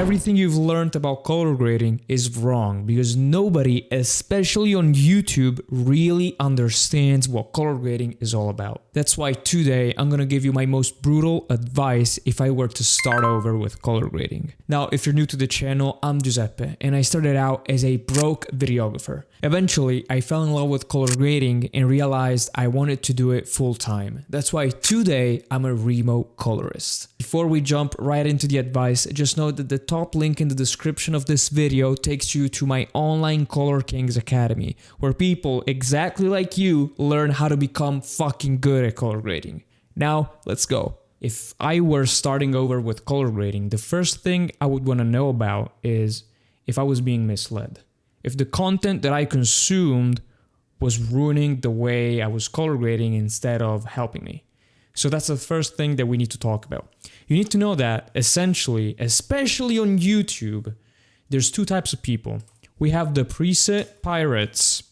everything you've learned about color grading is wrong because nobody, especially on YouTube, really understands what color grading is all about. That's why today I'm gonna give you my most brutal advice if I were to start over with color grading. Now, if you're new to the channel, I'm Giuseppe and I started out as a broke videographer. Eventually, I fell in love with color grading and realized I wanted to do it full time. That's why today I'm a remote colorist. Before we jump right into the advice, just know that the top link in the description of this video takes you to my online Color Kings Academy, where people exactly like you learn how to become fucking good at color grading. Now, let's go. If I were starting over with color grading, the first thing I would want to know about is if I was being misled. If the content that I consumed was ruining the way I was color grading instead of helping me. So that's the first thing that we need to talk about. You need to know that essentially, especially on YouTube, there's two types of people. We have the preset pirates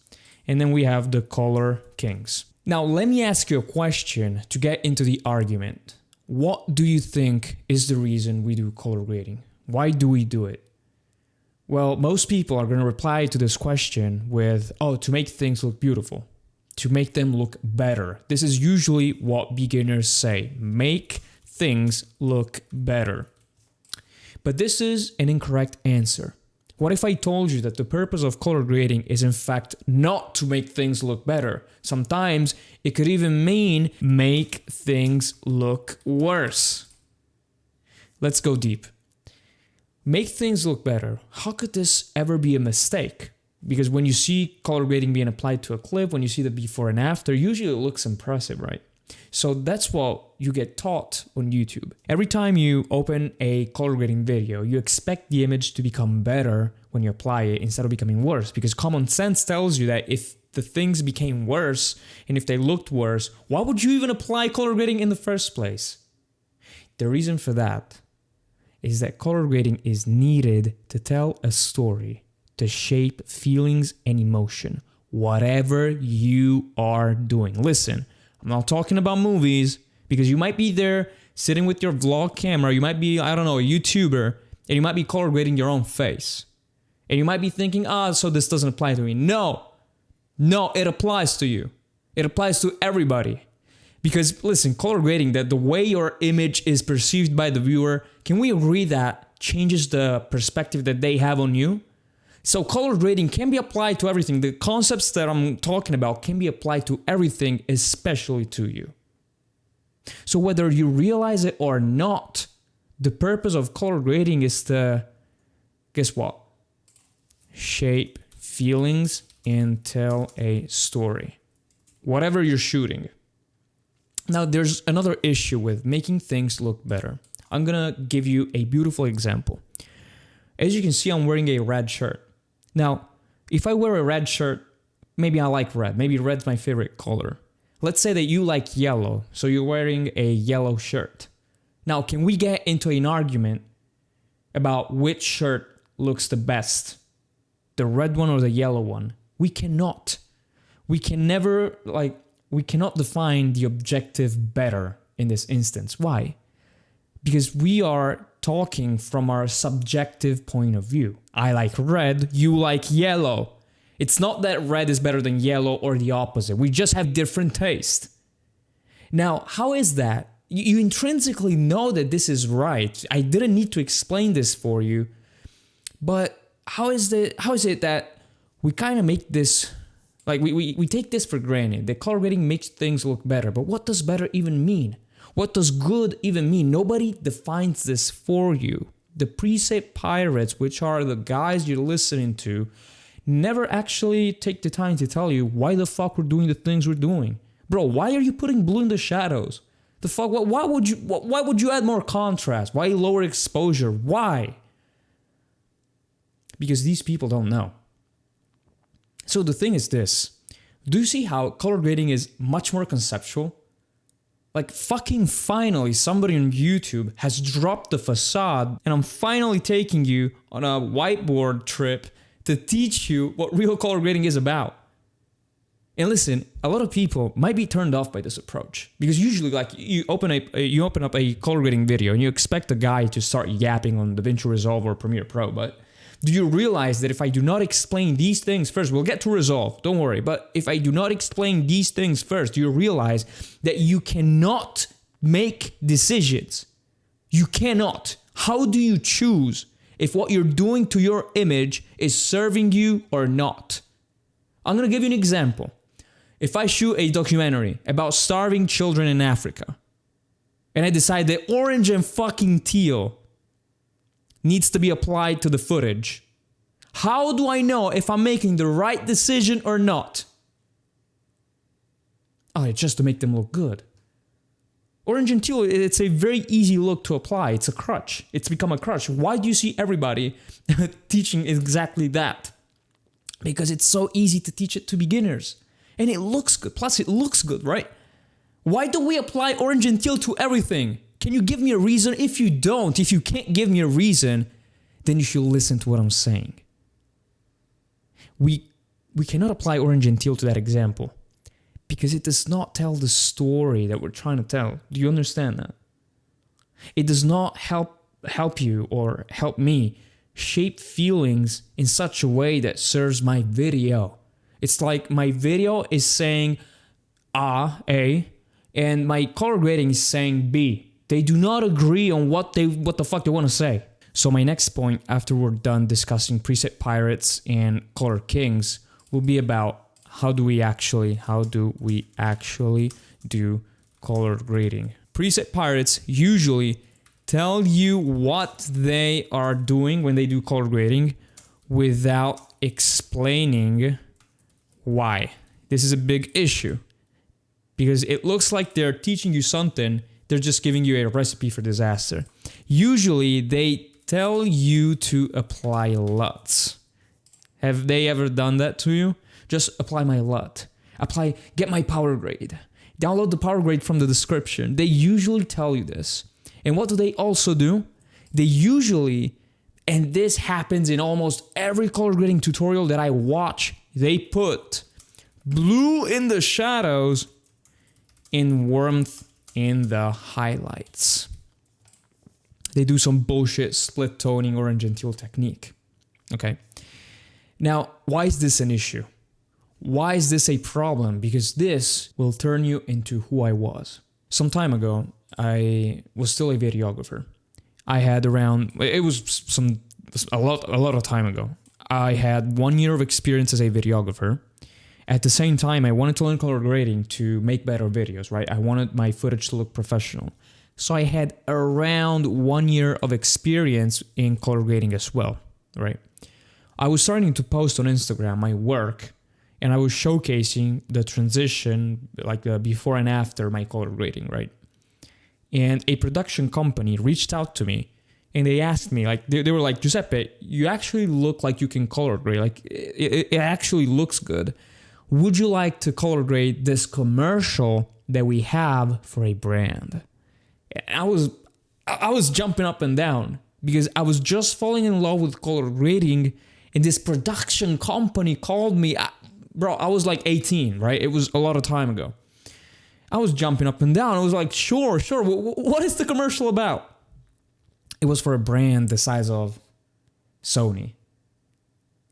and then we have the color kings. Now, let me ask you a question to get into the argument. What do you think is the reason we do color grading? Why do we do it? Well, most people are going to reply to this question with, oh, to make things look beautiful, to make them look better. This is usually what beginners say, make things look better. But this is an incorrect answer. What if I told you that the purpose of color grading is in fact not to make things look better? Sometimes it could even mean make things look worse. Let's go deep. Make things look better. How could this ever be a mistake? Because when you see color grading being applied to a clip, when you see the before and after, usually it looks impressive, right? So that's what you get taught on YouTube. Every time you open a color grading video, you expect the image to become better when you apply it instead of becoming worse. Because common sense tells you that if the things became worse and if they looked worse, why would you even apply color grading in the first place? The reason for that is that color grading is needed to tell a story, to shape feelings and emotion, whatever you are doing. Listen, I'm not talking about movies because you might be there sitting with your vlog camera. You might be, I don't know, a YouTuber, and you might be color grading your own face. And you might be thinking, so this doesn't apply to me. No, it applies to you. It applies to everybody. Because listen, color grading, that the way your image is perceived by the viewer, can we agree that changes the perspective that they have on you? So color grading can be applied to everything. The concepts that I'm talking about can be applied to everything, especially to you. So whether you realize it or not, the purpose of color grading is to, guess what? Shape feelings and tell a story. Whatever you're shooting. Now, there's another issue with making things look better. I'm gonna give you a beautiful example. As you can see, I'm wearing a red shirt. Now, if I wear a red shirt, maybe I like red. Maybe red's my favorite color. Let's say that you like yellow, so you're wearing a yellow shirt. Now, can we get into an argument about which shirt looks the best? The red one or the yellow one? We cannot. We cannot define the objective better in this instance. Why? Because we are talking from our subjective point of view. I like red, you like yellow. It's not that red is better than yellow or the opposite. We just have different taste. Now, how is that? You intrinsically know that this is right. I didn't need to explain this for you. But how is it that we kind of make this, like we take this for granted, that color grading makes things look better. But what does better even mean? What does good even mean? Nobody defines this for you. The preset pirates, which are the guys you're listening to, never actually take the time to tell you why the fuck we're doing the things we're doing. Bro, why are you putting blue in the shadows? The fuck? Why would you add more contrast? Why lower exposure? Why? Because these people don't know. So the thing is this. Do you see how color grading is much more conceptual? Like fucking finally somebody on YouTube has dropped the facade and I'm finally taking you on a whiteboard trip to teach you what real color grading is about. And listen, a lot of people might be turned off by this approach because usually, like, you open up a color grading video and you expect a guy to start yapping on DaVinci Resolve or Premiere Pro. But do you realize that if I do not explain these things first, we'll get to Resolve, don't worry. But if I do not explain these things first, do you realize that you cannot make decisions? You cannot. How do you choose if what you're doing to your image is serving you or not? I'm gonna give you an example. If I shoot a documentary about starving children in Africa, and I decide that orange and fucking teal needs to be applied to the footage, how do I know if I'm making the right decision or not? Oh, it's just to make them look good. Orange and teal, it's a very easy look to apply. It's a crutch. It's become a crutch. Why do you see everybody teaching exactly that? Because it's so easy to teach it to beginners. And it looks good. Plus, it looks good, right? Why do we apply orange and teal to everything? Can you give me a reason? If you don't, if you can't give me a reason, then you should listen to what I'm saying. We cannot apply orange and teal to that example because it does not tell the story that we're trying to tell. Do you understand that? It does not help you or help me shape feelings in such a way that serves my video. It's like my video is saying A, and my color grading is saying B. They do not agree on what the fuck they want to say. So my next point, after we're done discussing preset pirates and color kings, will be about how do we actually do color grading. Preset pirates usually tell you what they are doing when they do color grading without explaining why. This is a big issue because it looks like they're teaching you something. They're just giving you a recipe for disaster. Usually they tell you to apply LUTs. Have they ever done that to you? Just apply my LUT. Get my power grade. Download the power grade from the description. They usually tell you this. And what do they also do? They usually, and this happens in almost every color grading tutorial that I watch, they put blue in the shadows and warmth in the highlights. They do some bullshit split toning orange and teal technique. Okay. Now, why is this an issue? Why is this a problem? Because this will turn you into who I was. Some time ago, I was still a videographer. I had around, it was a lot of time ago. I had 1 year of experience as a videographer. At the same time, I wanted to learn color grading to make better videos, right? I wanted my footage to look professional. So I had around 1 year of experience in color grading as well, right? I was starting to post on Instagram my work, and I was showcasing the transition, like the before and after my color grading, right? And a production company reached out to me and they asked me, like, they were like, Giuseppe, you actually look like you can color grade. Like, it actually looks good. Would you like to color grade this commercial that we have for a brand? And I was jumping up and down because I was just falling in love with color grading, and this production company called me. Bro, I was like 18, right? It was a lot of time ago. I was jumping up and down. I was like, sure. What is the commercial about? It was for a brand the size of Sony.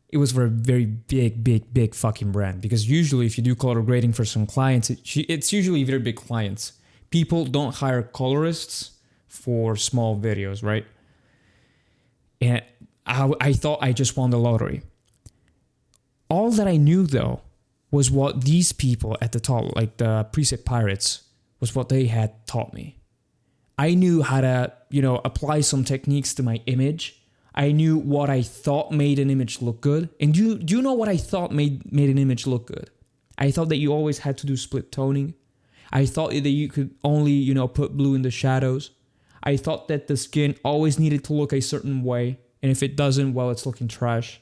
It was for a very big fucking brand. Because usually if you do color grading for some clients, it's usually very big clients. People don't hire colorists for small videos, right? And I thought I just won the lottery. All that I knew, though, was what these people at the top, like the preset pirates, was what they had taught me. I knew how to, apply some techniques to my image. I knew what I thought made an image look good. And do you know what I thought made an image look good? I thought that you always had to do split toning. I thought that you could only, put blue in the shadows. I thought that the skin always needed to look a certain way. And if it doesn't, well, it's looking trash.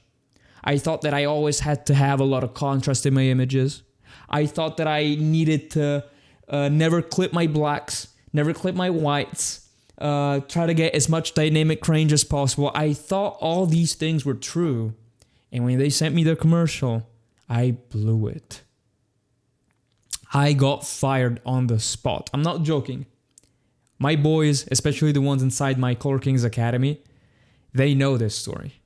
I thought that I always had to have a lot of contrast in my images. I thought that I needed to never clip my blacks, never clip my whites, try to get as much dynamic range as possible. I thought all these things were true. And when they sent me the commercial, I blew it. I got fired on the spot. I'm not joking. My boys, especially the ones inside my Color Kings Academy, they know this story.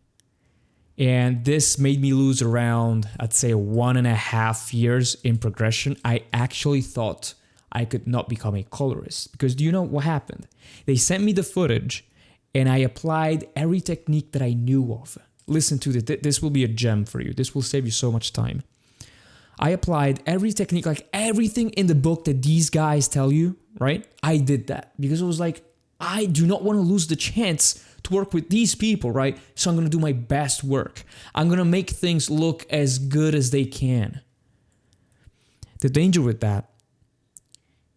And this made me lose around, I'd say, 1.5 years in progression. I actually thought I could not become a colorist. Because do you know what happened? They sent me the footage and I applied every technique that I knew of. Listen to this. This will be a gem for you. This will save you so much time. I applied every technique, like everything in the book that these guys tell you, right? I did that because it was like, I do not want to lose the chance to work with these people, right? So I'm going to do my best work. I'm going to make things look as good as they can. The danger with that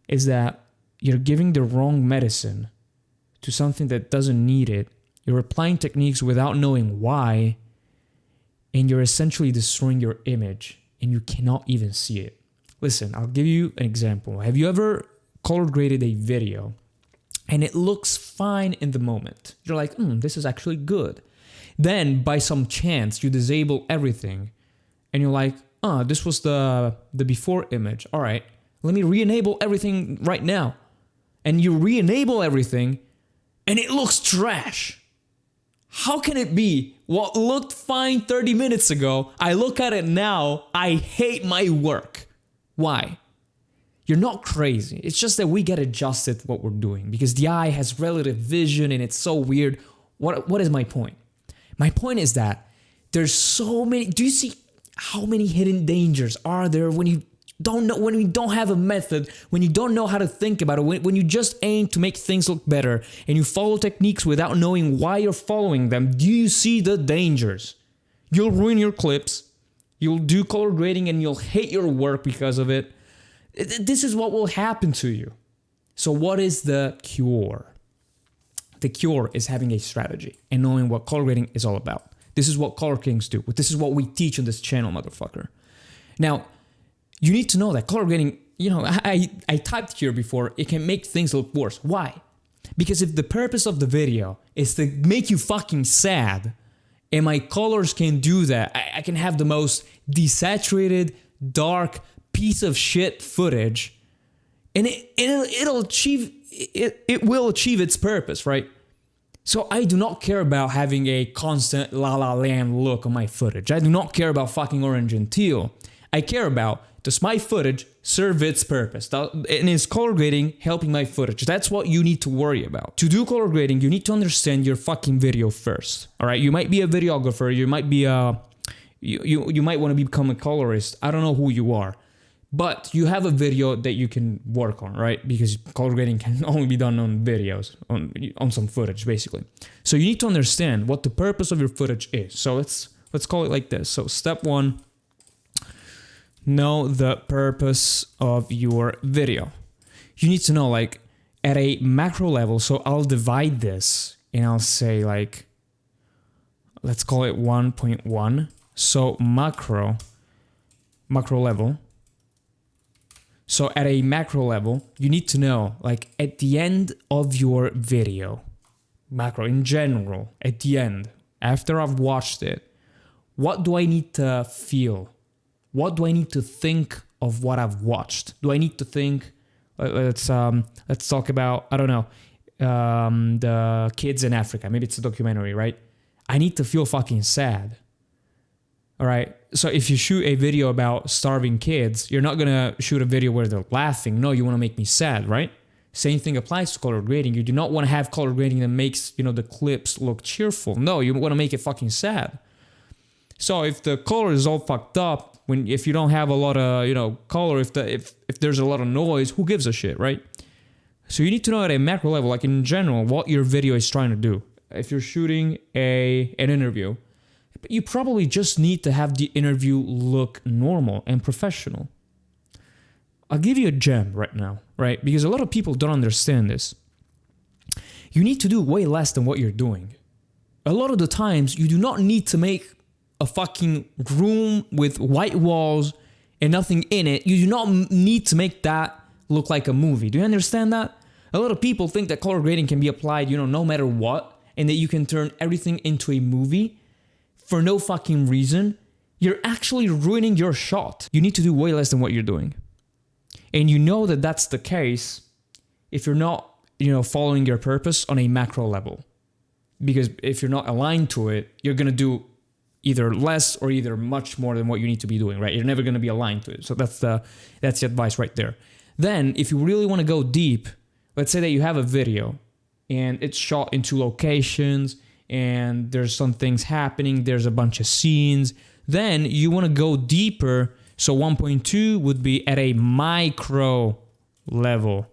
is that you're giving the wrong medicine to something that doesn't need it. You're applying techniques without knowing why, and you're essentially destroying your image, and you cannot even see it. Listen, I'll give you an example. Have you ever color graded a video and it looks fine in the moment? You're like, this is actually good. Then by some chance, you disable everything and you're like, this was the before image. All right, let me re-enable everything right now. And you re-enable everything and it looks trash. How can it be? What looked fine 30 minutes ago, I look at it now, I hate my work. Why? You're not crazy. It's just that we get adjusted to what we're doing because the eye has relative vision and it's so weird. What is my point? My point is that there's so many. Do you see how many hidden dangers are there when you don't know, when you don't have a method, when you don't know how to think about it, when you just aim to make things look better and you follow techniques without knowing why you're following them? Do you see the dangers? You'll ruin your clips. You'll do color grading and you'll hate your work because of it. This is what will happen to you. So what is the cure? The cure is having a strategy and knowing what color grading is all about. This is what Color Kings do. This is what we teach on this channel, motherfucker. Now, you need to know that color grading, I typed here before, it can make things look worse. Why? Because if the purpose of the video is to make you fucking sad, and my colors can do that, I can have the most desaturated, dark, piece of shit footage, and it will achieve its purpose, right? So I do not care about having a constant La La Land look on my footage. I do not care about fucking orange and teal. I care about, does my footage serve its purpose? And is color grading helping my footage? That's what you need to worry about. To do color grading, you need to understand your fucking video first. All right, you might be a videographer, you might be you might want to become a colorist. I don't know who you are. But you have a video that you can work on, right? Because color grading can only be done on videos, on some footage, basically. So you need to understand what the purpose of your footage is. So let's call it like this. So step 1, know the purpose of your video. You need to know, like, at a macro level. So I'll divide this and I'll say, like, let's call it 1.1. So macro level. So at a macro level, you need to know, like, at the end of your video, macro in general, at the end, after I've watched it, what do I need to feel? What do I need to think of what I've watched? Do I need to think, let's talk about, I don't know, the kids in Africa. Maybe it's a documentary, right? I need to feel fucking sad. All right. So if you shoot a video about starving kids, you're not going to shoot a video where they're laughing. No, you want to make me sad, right? Same thing applies to color grading. You do not want to have color grading that makes, the clips look cheerful. No, you want to make it fucking sad. So if the color is all fucked up, if you don't have a lot of, color, if there's a lot of noise, who gives a shit, right? So you need to know at a macro level, like in general, what your video is trying to do. If you're shooting an interview, you probably just need to have the interview look normal and professional. I'll give you a gem right now, right? Because a lot of people don't understand this. You need to do way less than what you're doing. A lot of the times, you do not need to make a fucking room with white walls and nothing in it. You do not need to make that look like a movie. Do you understand that? A lot of people think that color grading can be applied, no matter what, and that you can turn everything into a movie. For no fucking reason, you're actually ruining your shot. You need to do way less than what you're doing. And you know that that's the case if you're not, following your purpose on a macro level. Because if you're not aligned to it, you're going to do either less or either much more than what you need to be doing, right? You're never going to be aligned to it. So that's the advice right there. Then if you really want to go deep, let's say that you have a video and it's shot in 2 locations and there's some things happening, there's a bunch of scenes, then you want to go deeper. So 1.2 would be at a micro level.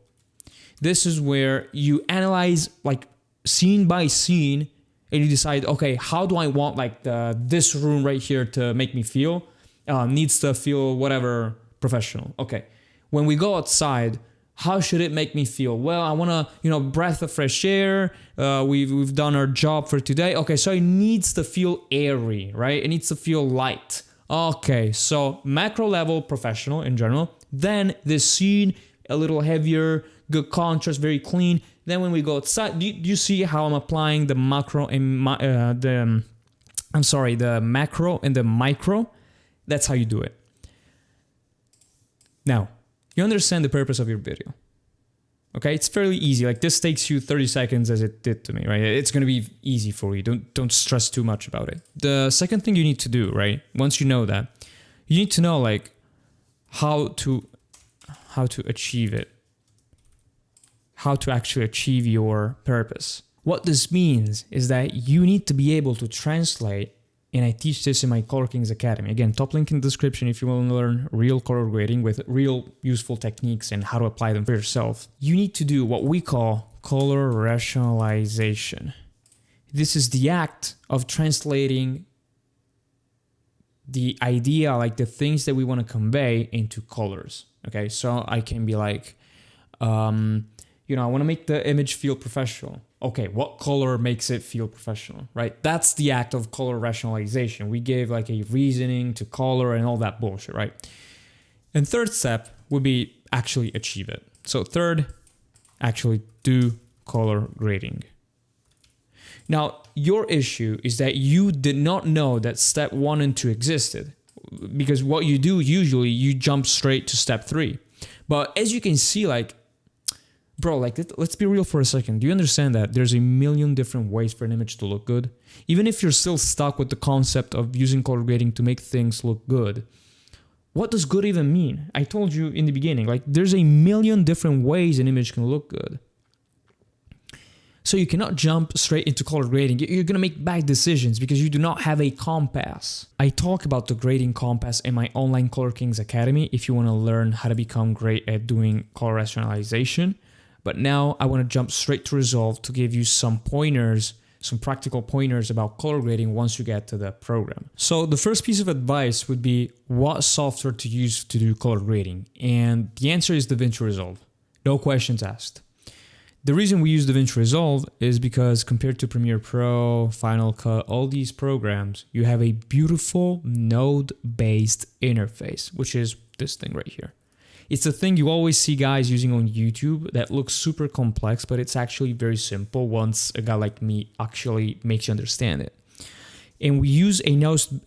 This is where you analyze like scene by scene and you decide, okay, how do I want like this room right here to make me feel? Needs to feel whatever professional. Okay. When we go outside, how should it make me feel? Well, I want to, breath of fresh air. We've done our job for today. Okay, so it needs to feel airy, right? It needs to feel light. Okay, so macro level, professional in general. Then this scene, a little heavier, good contrast, very clean. Then when we go outside, do you see how I'm applying the macro and the macro and the micro? That's how you do it. Now, you understand the purpose of your video. Okay, it's fairly easy. Like this takes you 30 seconds as it did to me, right? It's going to be easy for you. Don't stress too much about it. The second thing you need to do, right? Once you know that, you need to know like how to achieve it. How to actually achieve your purpose. What this means is that you need to be able to translate, and I teach this in my Color Kings Academy. Again, top link in the description if you want to learn real color grading with real useful techniques and how to apply them for yourself. You need to do what we call color rationalization. This is the act of translating the idea, like the things that we want to convey, into colors. Okay, so I can be like, I want to make the image feel professional. Okay, what color makes it feel professional, right? That's the act of color rationalization. We gave like a reasoning to color and all that bullshit, right? And third step would be actually achieve it. So third, actually do color grading. Now, your issue is that you did not know that step 1 and 2 existed, because what you do usually, you jump straight to step 3. But as you can see, like, bro, like, let's be real for a second. Do you understand that there's a million different ways for an image to look good? Even if you're still stuck with the concept of using color grading to make things look good, what does good even mean? I told you in the beginning, like, there's a million different ways an image can look good. So you cannot jump straight into color grading. You're going to make bad decisions because you do not have a compass. I talk about the grading compass in my online Color Kings Academy if you want to learn how to become great at doing color rationalization. But now I want to jump straight to Resolve to give you some pointers, some practical pointers about color grading once you get to the program. So the first piece of advice would be what software to use to do color grading. And the answer is DaVinci Resolve. No questions asked. The reason we use DaVinci Resolve is because compared to Premiere Pro, Final Cut, all these programs, you have a beautiful node-based interface, which is this thing right here. It's a thing you always see guys using on YouTube that looks super complex, but it's actually very simple once a guy like me actually makes you understand it. And we use a node-based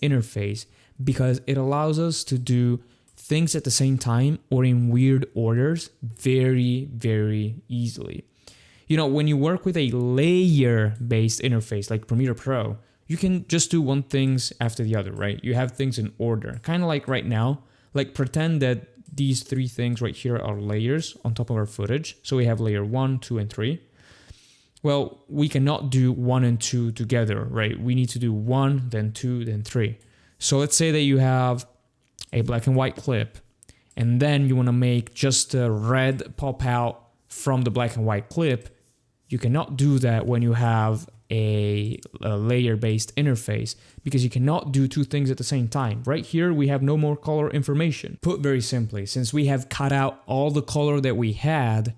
interface because it allows us to do things at the same time or in weird orders very, very easily. You know, when you work with a layer-based interface like Premiere Pro, you can just do one things after the other, right? You have things in order, kind of like right now. Like pretend that these 3 things right here are layers on top of our footage. So we have layer 1, 2, and 3. Well, we cannot do 1 and 2 together, right? We need to do 1, then 2, then 3. So let's say that you have a black and white clip, and then you want to make just a red pop out from the black and white clip. You cannot do that when you have a layer-based interface because you cannot do 2 things at the same time. Right here, we have no more color information. Put very simply, since we have cut out all the color that we had,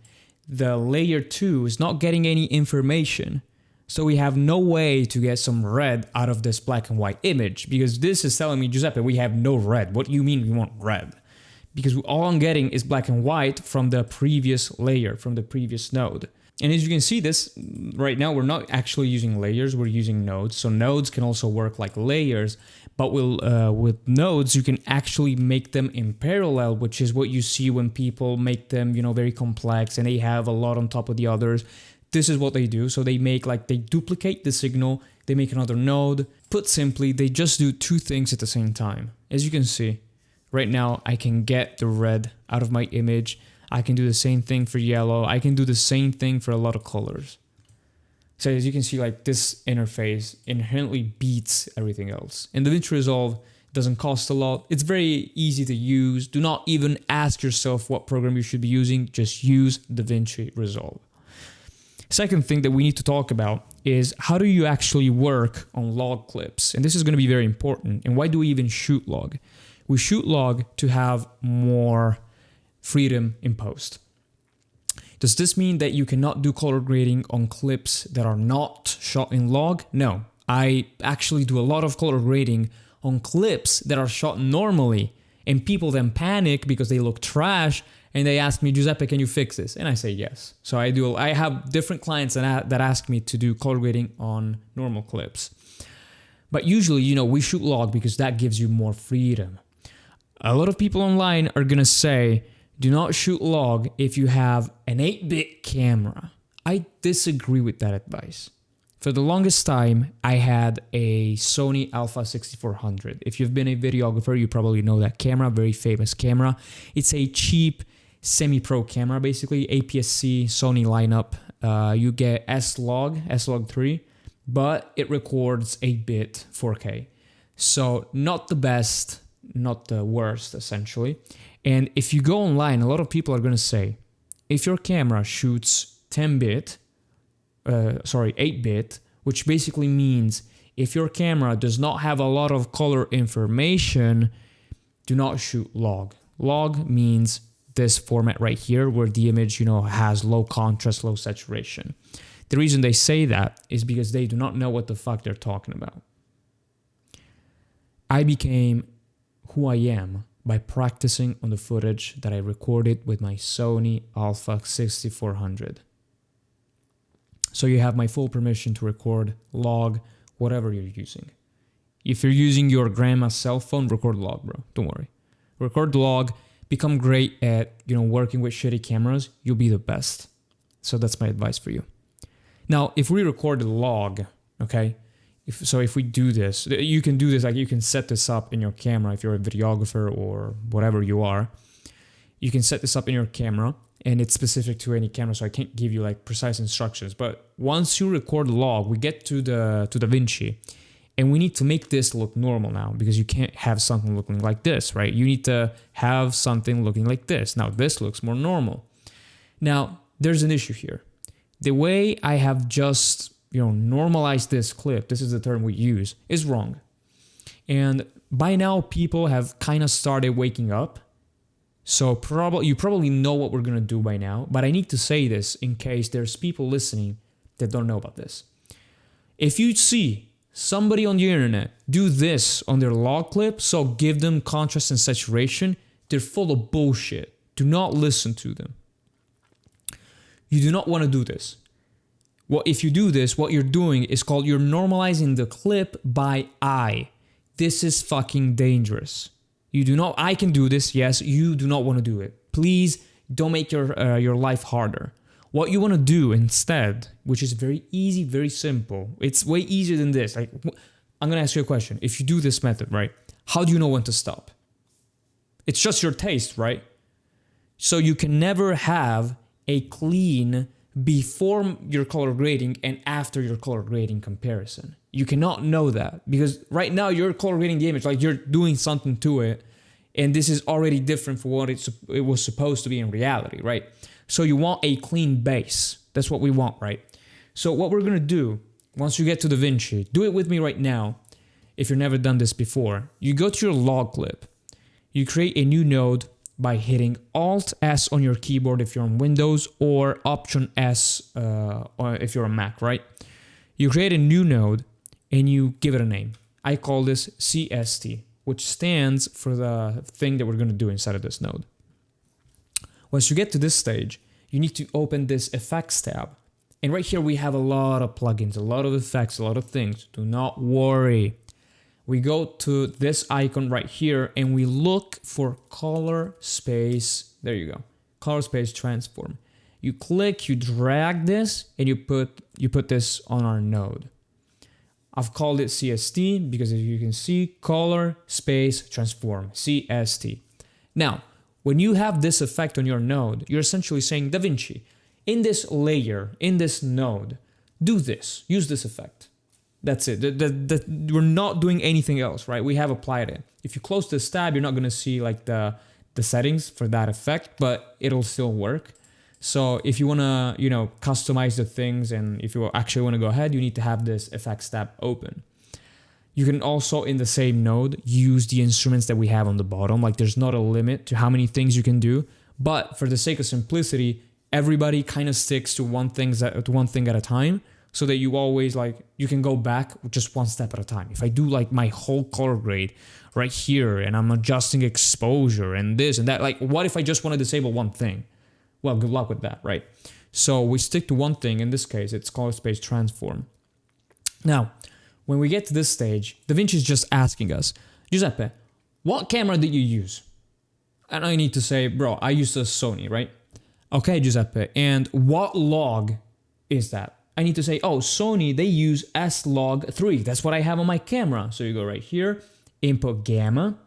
the layer 2 is not getting any information. So we have no way to get some red out of this black and white image because this is telling me, Giuseppe, we have no red. What do you mean we want red? Because all I'm getting is black and white from the previous layer, from the previous node. And as you can see this, right now we're not actually using layers, we're using nodes. So nodes can also work like layers, But with nodes, you can actually make them in parallel, which is what you see when people make them, very complex and they have a lot on top of the others. This is what they do. So they duplicate the signal, they make another node. Put simply, they just do two things at the same time. As you can see, right now I can get the red out of my image. I can do the same thing for yellow. I can do the same thing for a lot of colors. So as you can see, this interface inherently beats everything else. And DaVinci Resolve doesn't cost a lot. It's very easy to use. Do not even ask yourself what program you should be using. Just use DaVinci Resolve. Second thing that we need to talk about is how do you actually work on log clips? And this is going to be very important. And why do we even shoot log? We shoot log to have more freedom in post. Does this mean that you cannot do color grading on clips that are not shot in log? No, I actually do a lot of color grading on clips that are shot normally, and people then panic because they look trash and they ask me, Giuseppe, can you fix this? And I say yes. So I have different clients that ask me to do color grading on normal clips. But usually, we shoot log because that gives you more freedom. A lot of people online are gonna say, do not shoot log if you have an 8-bit camera. I disagree with that advice. For the longest time, I had a Sony Alpha 6400. If you've been a videographer, you probably know that camera, very famous camera. It's a cheap semi-pro camera, basically, APS-C, Sony lineup. You get S-Log 3, but it records 8-bit 4K. So not the best, not the worst, essentially. And if you go online, a lot of people are going to say, if your camera shoots 8-bit, which basically means if your camera does not have a lot of color information, do not shoot log. Log means this format right here where the image, has low contrast, low saturation. The reason they say that is because they do not know what the fuck they're talking about. I became who I am by practicing on the footage that I recorded with my Sony Alpha 6400. So you have my full permission to record, log, whatever you're using. If you're using your grandma's cell phone, record log, bro. Don't worry. Record log, become great at, working with shitty cameras, you'll be the best. So that's my advice for you. Now, if we record a log, okay? If we do this, you can do this, you can set this up in your camera if you're a videographer or whatever you are. You can set this up in your camera and it's specific to any camera, so I can't give you precise instructions. But once you record log, we get to DaVinci and we need to make this look normal now because you can't have something looking like this, right? You need to have something looking like this. Now this looks more normal. Now there's an issue here. The way I have just normalize this clip, this is the term we use, is wrong. And by now, people have kind of started waking up. So you probably know what we're going to do by now. But I need to say this in case there's people listening that don't know about this. If you see somebody on the internet do this on their log clip, so give them contrast and saturation, they're full of bullshit. Do not listen to them. You do not want to do this. Well, if you do this, what you're doing is called you're normalizing the clip by eye. This is fucking dangerous. I can do this, yes, you do not want to do it. Please don't make your life harder. What you want to do instead, which is very easy, very simple. It's way easier than this. I'm going to ask you a question. If you do this method, right, how do you know when to stop? It's just your taste, right? So you can never have a clean before your color grading and after your color grading comparison. You cannot know that because right now you're color grading the image, you're doing something to it, and this is already different from what it was supposed to be in reality, right? So you want a clean base. That's what we want, right? So what we're gonna do, once you get to DaVinci, do it with me right now. If you've never done this before, you go to your log clip, you create a new node by hitting Alt-S on your keyboard if you're on Windows or Option-S if you're on Mac, right? You create a new node and you give it a name. I call this CST, which stands for the thing that we're going to do inside of this node. Once you get to this stage, you need to open this Effects tab. And right here we have a lot of plugins, a lot of effects, a lot of things. Do not worry. we go to this icon right here and we look for color space. There you go. Color space transform. You click, you drag this, and you put this on our node. I've called it CST because as you can see, color space transform, CST. Now, when you have this effect on your node, you're essentially saying, DaVinci, in this layer, in this node, do this, use this effect. That's it. We're not doing anything else, right? We have applied it. If you close this tab, you're not going to see like the settings for that effect, but it'll still work. So if you want to, customize the things, and if you actually want to go ahead, you need to have this effects tab open. You can also, in the same node, use the instruments that we have on the bottom. Like there's not a limit to how many things you can do, but for the sake of simplicity, everybody kind of sticks to one thing at a time, so that you always you can go back just one step at a time. If I do like my whole color grade right here and I'm adjusting exposure and this and that, like what if I just want to disable one thing? Well, good luck with that, right? So we stick to one thing. In this case, it's color space transform. Now, when we get to this stage, DaVinci is just asking us, Giuseppe, what camera did you use? And I need to say, bro, I used a Sony, right? Okay, Giuseppe, and what log is that? I need to say, oh, Sony, they use S-Log3. That's what I have on my camera. So you go right here, input gamma,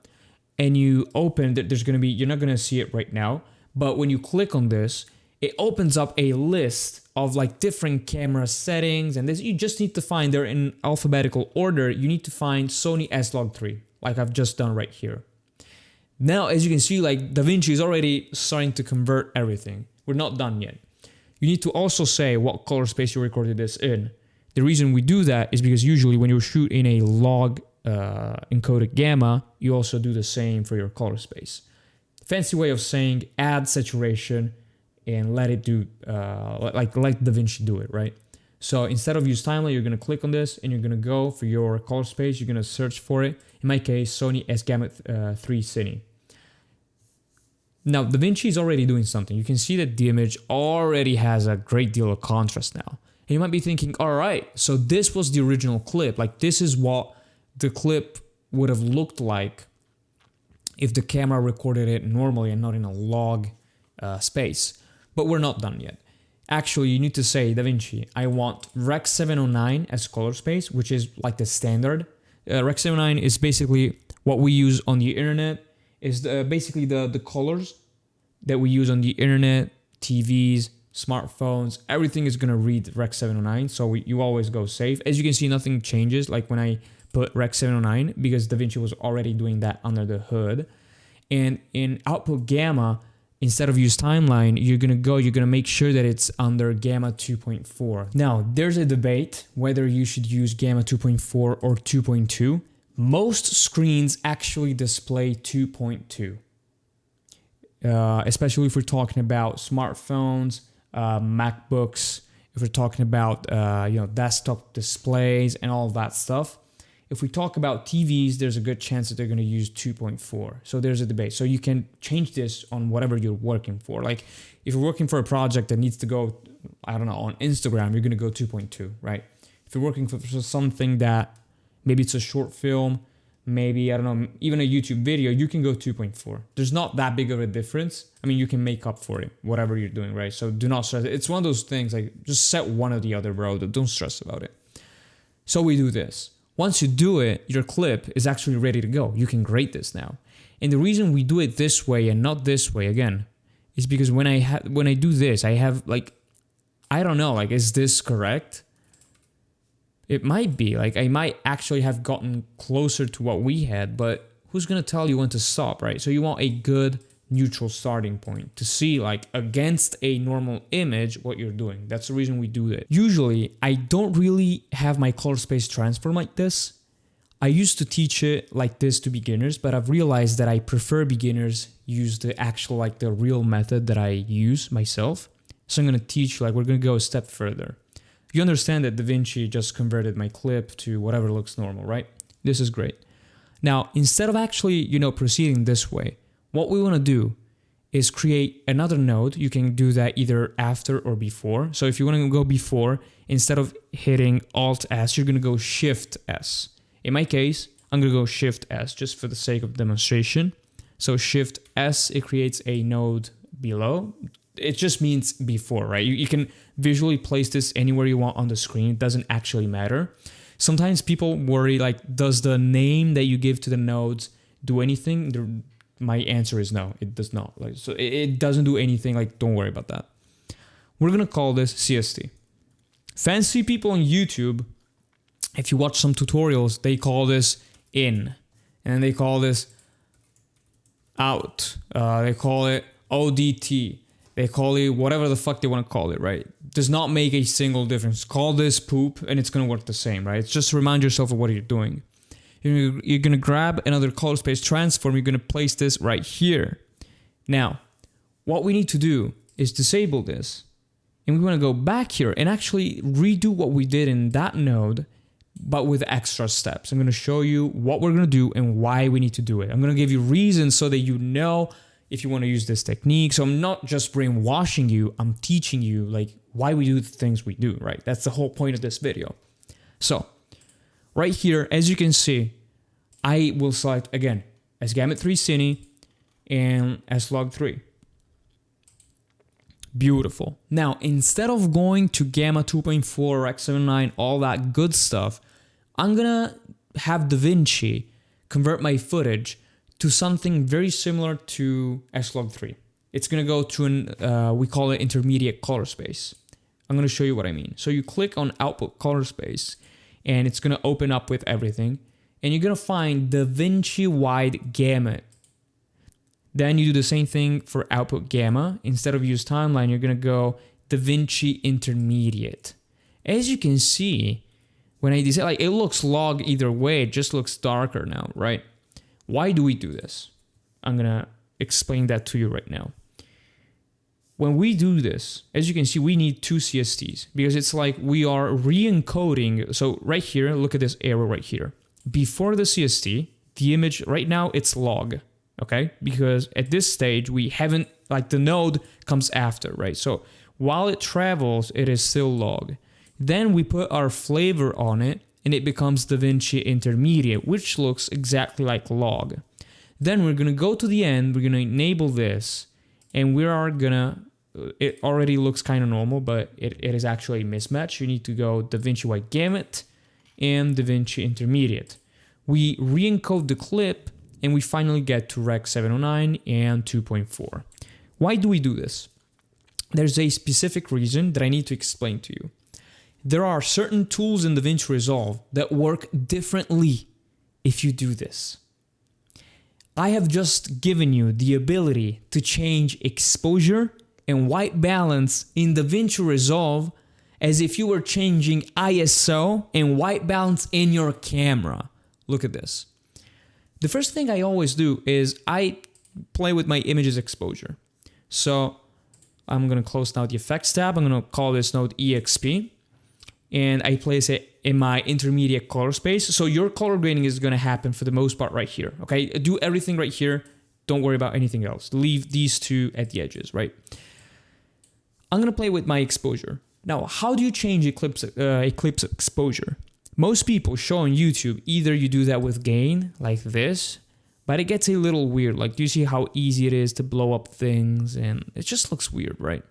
and you open, there's going to be, you're not going to see it right now, but when you click on this, it opens up a list of like different camera settings, and this, you just need to find, they're in alphabetical order, you need to find Sony S-Log3, like I've just done right here. Now, as you can see, like DaVinci is already starting to convert everything. We're not done yet. You need to also say what color space you recorded this in. The reason we do that is because usually when you shoot in a log encoded gamma, you also do the same for your color space. Fancy way of saying add saturation and let it do, like DaVinci do it, right? So instead of use timeline, you're going to click on this and you're going to go for your color space. You're going to search for it. In my case, Sony S-Gamma 3 Cine. Now, DaVinci is already doing something. You can see that the image already has a great deal of contrast now. And you might be thinking, all right, so this was the original clip. Like this is what the clip would have looked like if the camera recorded it normally and not in a log space. But we're not done yet. Actually, you need to say, DaVinci, I want Rec 709 as color space, which is like the standard. Rec 709 is basically what we use on the internet. Is basically the colors that we use on the internet, TVs, smartphones, everything is going to read Rec 709. So you always go safe. As you can see, nothing changes like when I put Rec 709 because DaVinci was already doing that under the hood. And in output gamma, instead of use timeline, you're going to make sure that it's under gamma 2.4. Now, there's a debate whether you should use gamma 2.4 or 2.2. Most screens actually display 2.2, especially if we're talking about smartphones, MacBooks, if we're talking about desktop displays and all of that stuff. If we talk about TVs, there's a good chance that they're going to use 2.4. So there's a debate. So you can change this on whatever you're working for. Like if you're working for a project that needs to go, I don't know, on Instagram, you're going to go 2.2, right? If you're working for something that maybe it's a short film, maybe, I don't know, even a YouTube video, you can go 2.4. There's not that big of a difference. I mean, you can make up for it, whatever you're doing, right? So do not stress. It's one of those things, like just set one or the other, bro. Don't stress about it. So we do this. Once you do it, your clip is actually ready to go. You can grade this now. And the reason we do it this way and not this way, again, is because when I do this, I have like, I don't know, like, is this correct? It might be, like I might actually have gotten closer to what we had, but who's going to tell you when to stop, right? So you want a good neutral starting point to see like against a normal image what you're doing. That's the reason we do it. Usually, I don't really have my color space transform like this. I used to teach it like this to beginners, but I've realized that I prefer beginners use the actual, like the real method that I use myself. So I'm going to teach you, like we're going to go a step further. You understand that DaVinci just converted my clip to whatever looks normal, right? This is great. Now, instead of actually, proceeding this way, what we want to do is create another node. You can do that either after or before. So if you want to go before, instead of hitting Alt S, you're going to go Shift S. In my case, I'm going to go Shift S just for the sake of demonstration. So Shift S, it creates a node below. It just means before, right? You can visually place this anywhere you want on the screen. It doesn't actually matter. Sometimes people worry, like, does the name that you give to the nodes do anything? My answer is no, it does not. Like, so it doesn't do anything. Like, don't worry about that. We're going to call this CST. Fancy people on YouTube, if you watch some tutorials, they call this in, and they call this out. They call it ODT. They call it whatever the fuck they want to call it, right? Does not make a single difference. Call this poop and it's going to work the same, right? It's just to remind yourself of what you're doing. You're going to grab another color space transform. You're going to place this right here. Now, what we need to do is disable this. And we want to go back here and actually redo what we did in that node, but with extra steps. I'm going to show you what we're going to do and why we need to do it. I'm going to give you reasons so that you know if you want to use this technique. So I'm not just brainwashing you, I'm teaching you like why we do the things we do, right? That's the whole point of this video. So right here, as you can see, I will select again sgamut3 cine and slog3. Beautiful. Now, instead of going to gamma 2.4, X79, all that good stuff, I'm gonna have DaVinci convert my footage to something very similar to slog3. It's gonna go to an, we call it intermediate color space. I'm gonna show you what I mean. So you click on output color space and it's gonna open up with everything. And you're gonna find DaVinci wide gamut. Then you do the same thing for output gamma. Instead of use timeline, you're gonna go DaVinci intermediate. As you can see, when I decide, like, it looks log either way, it just looks darker now, right? Why do we do this? I'm gonna explain that to you right now. When we do this, as you can see, we need two CSTs because it's like we are re-encoding. So right here, look at this arrow right here. Before the CST, the image right now, it's log, okay? Because at this stage, we haven't, like the node comes after, right? So while it travels, it is still log. Then we put our flavor on it and it becomes DaVinci intermediate, which looks exactly like log. Then we're gonna go to the end, we're gonna enable this, and we are gonna, it already looks kind of normal, but it is actually a mismatch. You need to go DaVinci wide gamut and DaVinci intermediate. We re-encode the clip and we finally get to Rec 709 and 2.4. Why do we do this? There's a specific reason that I need to explain to you. There are certain tools in DaVinci Resolve that work differently if you do this. I have just given you the ability to change exposure and white balance in DaVinci Resolve as if you were changing ISO and white balance in your camera. Look at this. The first thing I always do is I play with my image's exposure. So I'm going to close now the effects tab. I'm going to call this node EXP. And I place it in my intermediate color space. So your color grading is going to happen for the most part right here. Okay, do everything right here. Don't worry about anything else. Leave these two at the edges, right? I'm going to play with my exposure. Now, how do you change eclipse exposure? Most people show on YouTube, either you do that with gain, like this, but it gets a little weird. Like, do you see how easy it is to blow up things? And it just looks weird, right?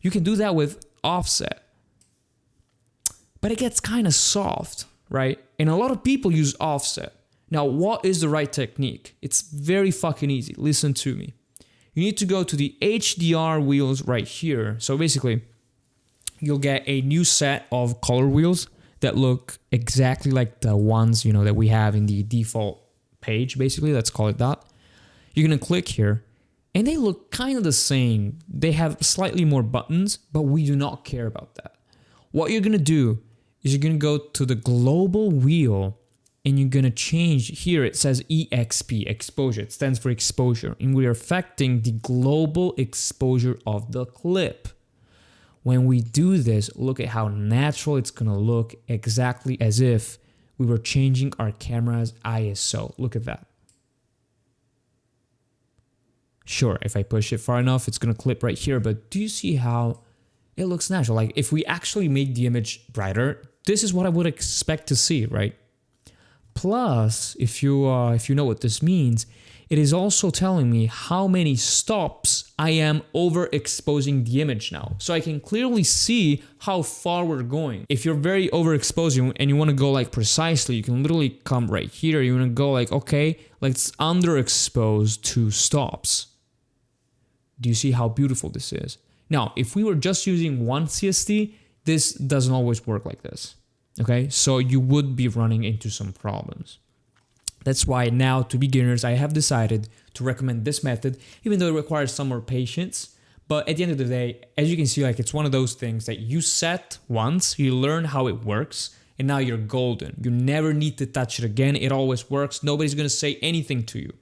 You can do that with offset, but it gets kind of soft, right? And a lot of people use offset. Now, what is the right technique? It's very fucking easy. Listen to me. You need to go to the HDR wheels right here. So basically, you'll get a new set of color wheels that look exactly like the ones, you know, that we have in the default page, basically. Let's call it that. You're going to click here, and they look kind of the same. They have slightly more buttons, but we do not care about that. What you're going to do is you're going to go to the global wheel, and you're going to change here. It says EXP, exposure. It stands for exposure, and we're affecting the global exposure of the clip. When we do this, look at how natural it's going to look, exactly as if we were changing our camera's ISO. Look at that. Sure, if I push it far enough, it's going to clip right here, but do you see how it looks natural? Like, if we actually make the image brighter, this is what I would expect to see, right? Plus, if you know what this means, it is also telling me how many stops I am overexposing the image now. So I can clearly see how far we're going. If you're very overexposing and you want to go like precisely, you can literally come right here. You want to go like, okay, let's underexpose 2 stops. Do you see how beautiful this is? Now, if we were just using one CST, this doesn't always work like this. Okay, so you would be running into some problems. That's why now to beginners, I have decided to recommend this method, even though it requires some more patience. But at the end of the day, as you can see, like it's one of those things that you set once, you learn how it works, and now you're golden. You never need to touch it again. It always works. Nobody's going to say anything to you.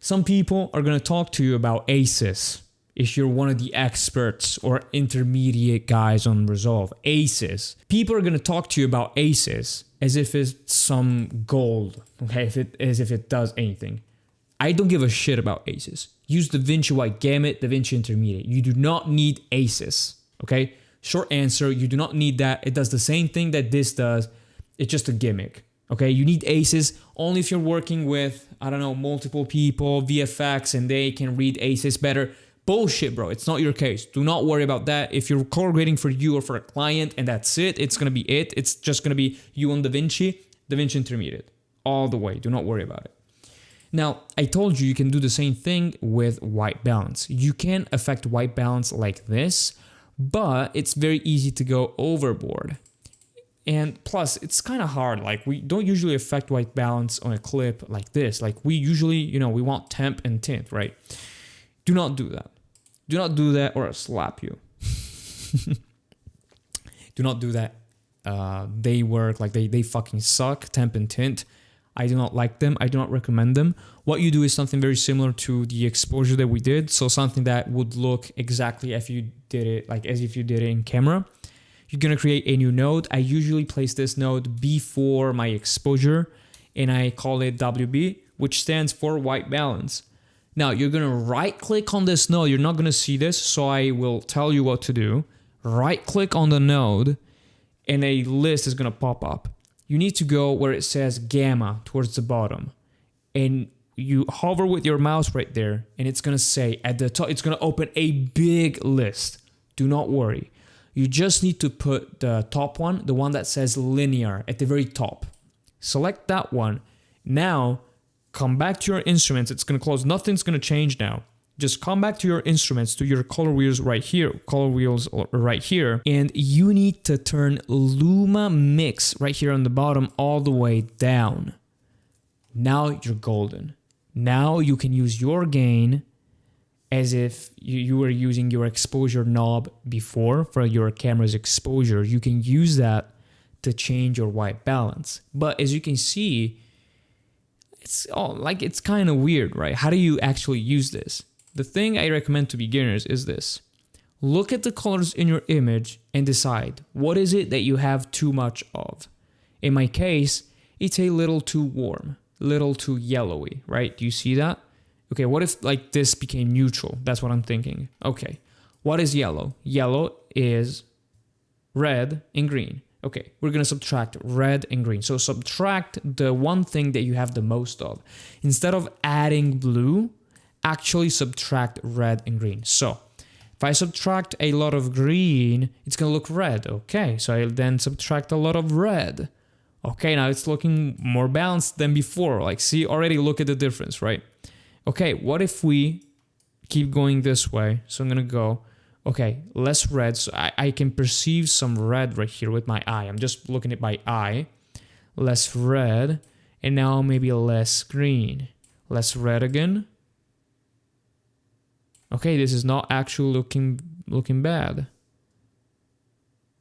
Some people are going to talk to you about ACEs. If you're one of the experts or intermediate guys on Resolve, ACEs. People are going to talk to you about ACEs as if it's some gold, okay? As if it does anything. I don't give a shit about ACEs. Use DaVinci White Gamut, DaVinci Intermediate. You do not need ACEs, okay? Short answer, you do not need that. It does the same thing that this does. It's just a gimmick, okay? You need ACEs only if you're working with, I don't know, multiple people, VFX, and they can read ACEs better. Bullshit, bro. It's not your case. Do not worry about that. If you're color grading for you or for a client and that's it, it's going to be it. It's just going to be you on DaVinci Intermediate all the way. Do not worry about it. Now, I told you can do the same thing with white balance. You can affect white balance like this, but it's very easy to go overboard. And plus, it's kind of hard. Like we don't usually affect white balance on a clip like this. Like we usually, we want temp and tint, right? Do not do that. Do not do that or I'll slap you. Do not do that. They work like they fucking suck, temp and tint. I do not like them. I do not recommend them. What you do is something very similar to the exposure that we did. So something that would look exactly if you did it, like as if you did it in camera. You're going to create a new node. I usually place this node before my exposure and I call it WB, which stands for white balance. Now, you're going to right click on this node. You're not going to see this, so I will tell you what to do. Right click on the node and a list is going to pop up. You need to go where it says gamma towards the bottom and you hover with your mouse right there and it's going to say at the top, it's going to open a big list. Do not worry. You just need to put the top one, the one that says linear at the very top. Select that one. Now, come back to your instruments. It's going to close. Nothing's going to change now. Just come back to your instruments, to your color wheels right here, and you need to turn Luma Mix right here on the bottom all the way down. Now you're golden. Now you can use your gain as if you were using your exposure knob before for your camera's exposure. You can use that to change your white balance. But as you can see, it's kind of weird, right? How do you actually use this? The thing I recommend to beginners is this. Look at the colors in your image and decide what is it that you have too much of. In my case, it's a little too warm, little too yellowy, right? Do you see that? Okay, what if like this became neutral? That's what I'm thinking. Okay, what is yellow? Yellow is red and green. Okay, we're going to subtract red and green. So subtract the one thing that you have the most of. Instead of adding blue, actually subtract red and green. So if I subtract a lot of green, it's going to look red. Okay, so I'll then subtract a lot of red. Okay, now it's looking more balanced than before. Like, see, already look at the difference, right? Okay, what if we keep going this way? So I'm going to go, okay, less red. So I can perceive some red right here with my eye. I'm just looking at my eye. Less red. And now maybe less green. Less red again. Okay, this is not actually looking bad.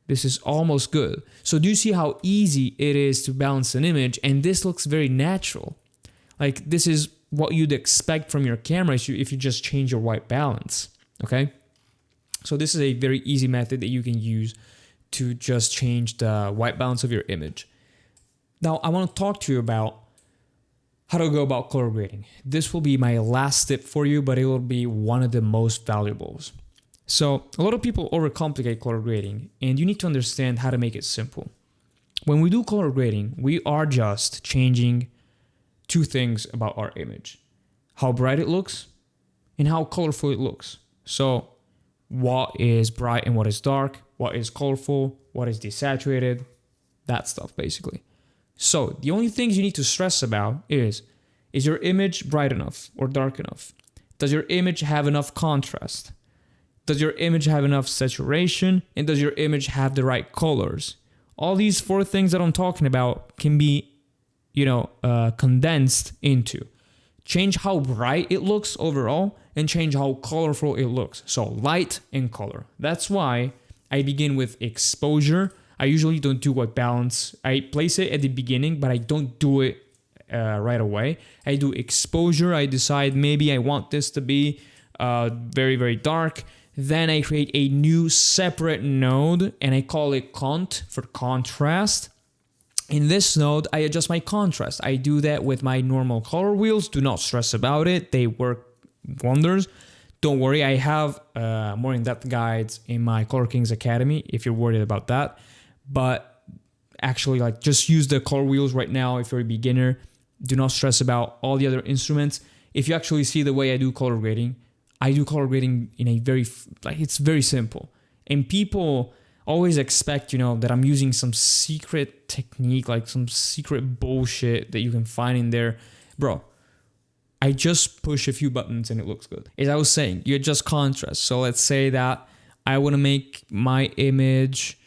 This is almost good. So do you see how easy it is to balance an image? And this looks very natural. Like this is what you'd expect from your camera if you just change your white balance. Okay? So this is a very easy method that you can use to just change the white balance of your image. Now, I want to talk to you about how to go about color grading. This will be my last tip for you, but it will be one of the most valuables. So a lot of people overcomplicate color grading, and you need to understand how to make it simple. when we do color grading, we are just changing two things about our image: how bright it looks and how colorful it looks. So what is bright and what is dark, what is colorful, what is desaturated, that stuff basically. So the only things you need to stress about is your image bright enough or dark enough? Does your image have enough contrast? Does your image have enough saturation? And does your image have the right colors? All these 4 things that I'm talking about can be, condensed into change how bright it looks overall and change how colorful it looks. So light and color. That's why I begin with exposure. I usually don't do a balance. I place it at the beginning, but I don't do it right away. I do exposure. I decide maybe I want this to be very, very dark. Then I create a new separate node and I call it cont for contrast. In this node, I adjust my contrast. I do that with my normal color wheels. Do not stress about it. They work wonders. Don't worry, I have more in-depth guides in my Color Kings Academy if you're worried about that. But actually, just use the color wheels right now if you're a beginner. Do not stress about all the other instruments. If you actually see the way I do color grading, I do color grading in a it's very simple. And people always expect, that I'm using some secret technique, like some secret bullshit that you can find in there. Bro, I just push a few buttons and it looks good. As I was saying, you adjust contrast. So let's say that I want to make my image,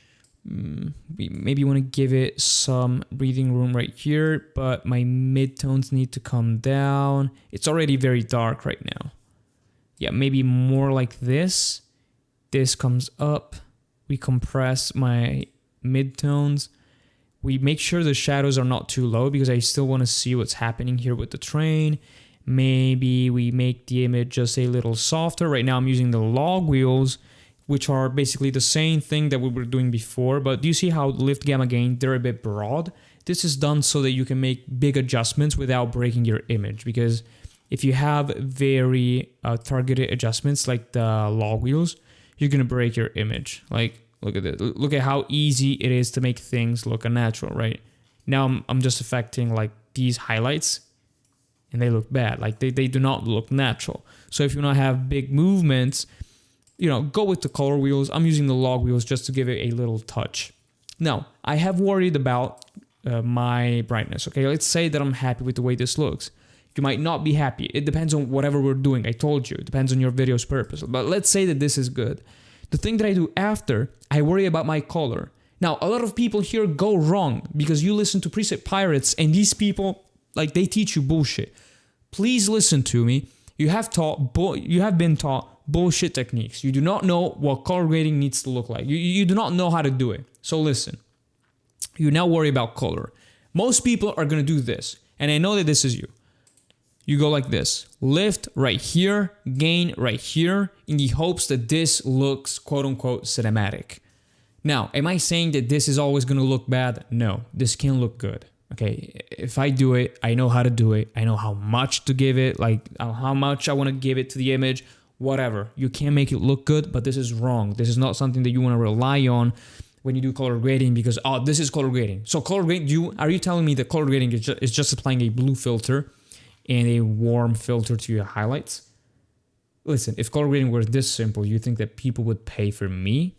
maybe you want to give it some breathing room right here, but my midtones need to come down. It's already very dark right now. Yeah, maybe more like this. This comes up. We compress my midtones. We make sure the shadows are not too low because I still want to see what's happening here with the train. Maybe we make the image just a little softer. Right now I'm using the log wheels, which are basically the same thing that we were doing before. But do you see how lift, gamma, gain, they're a bit broad? This is done so that you can make big adjustments without breaking your image. Because if you have very targeted adjustments like the log wheels, you're going to break your image. Like, look at it. Look at how easy it is to make things look unnatural, right? Now I'm just affecting like these highlights and they look bad. Like they do not look natural. So if you want to have big movements, go with the color wheels. I'm using the log wheels just to give it a little touch. Now, I have worried about my brightness. Okay, let's say that I'm happy with the way this looks. You might not be happy. It depends on whatever we're doing. I told you, it depends on your video's purpose. But let's say that this is good. The thing that I do after, I worry about my color. Now, a lot of people here go wrong because you listen to Preset Pirates and these people, they teach you bullshit. Please listen to me. You have been taught bullshit techniques. You do not know what color grading needs to look like. You do not know how to do it. So listen, you now worry about color. Most people are going to do this. And I know that this is you. You go like this, lift right here, gain right here, in the hopes that this looks quote unquote cinematic. Now, am I saying that this is always going to look bad? No, this can look good. Okay, if I do it, I know how to do it. I know how much to give it, how much I want to give it to the image, whatever. You can make it look good, but this is wrong. This is not something that you want to rely on when you do color grading because, this is color grading. So color grading, are you telling me that color grading is just applying a blue filter and a warm filter to your highlights? Listen, if color grading were this simple, you think that people would pay for me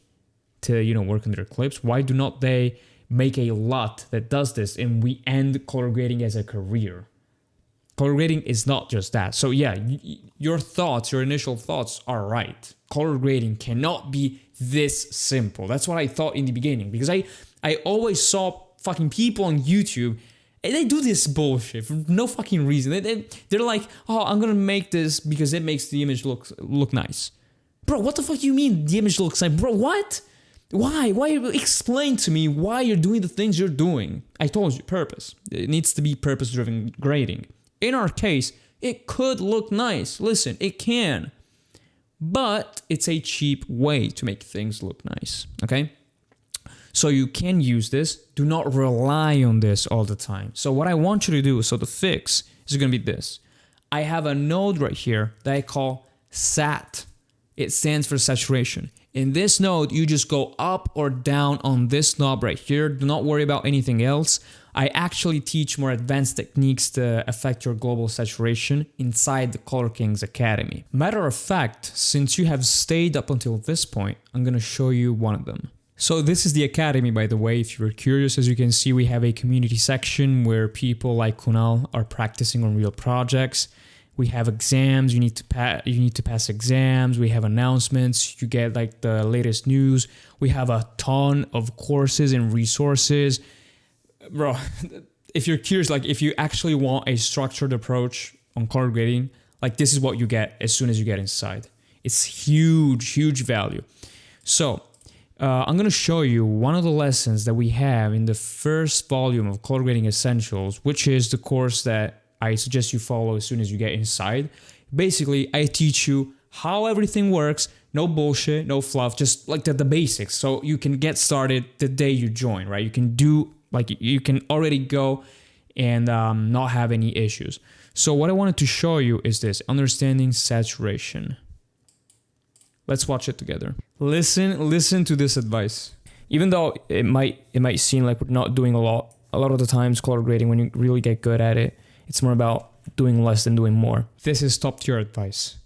to, work on their clips? Why do not they make a lot that does this and we end color grading as a career? Color grading is not just that. So yeah, your initial thoughts are right. Color grading cannot be this simple. That's what I thought in the beginning because I always saw fucking people on YouTube and they do this bullshit for no fucking reason. They're like, I'm gonna make this because it makes the image look nice. Bro, what the fuck you mean the image looks nice? Bro, what? Why? Explain to me why you're doing the things you're doing. I told you, purpose. It needs to be purpose-driven grading. In our case, it could look nice. Listen, it can. But it's a cheap way to make things look nice, okay? So you can use this. Do not rely on this all the time. So what I want you to do, the fix is going to be this. I have a node right here that I call SAT. It stands for saturation. In this node, you just go up or down on this knob right here. Do not worry about anything else. I actually teach more advanced techniques to affect your global saturation inside the Color Kings Academy. Matter of fact, since you have stayed up until this point, I'm gonna show you one of them. So this is the Academy, by the way. If you're curious, as you can see, we have a community section where people like Kunal are practicing on real projects. We have exams, you need to pass exams. We have announcements, you get like the latest news. We have a ton of courses and resources. Bro, if you're curious, like if you actually want a structured approach on color grading, like this is what you get as soon as you get inside. It's huge value. So I'm gonna show you one of the lessons that we have in the first volume of Color Grading Essentials, which is the course that I suggest you follow as soon as you get inside. Basically, I teach you how everything works, no bullshit, no fluff, just like the basics. So you can get started the day you join, right? You can do, like you can already go and not have any issues. So what I wanted to show you is this, understanding saturation. Let's watch it together. Listen to this advice. Even though it might seem like we're not doing a lot of the times color grading, when you really get good at it, it's more about doing less than doing more. This is top tier advice.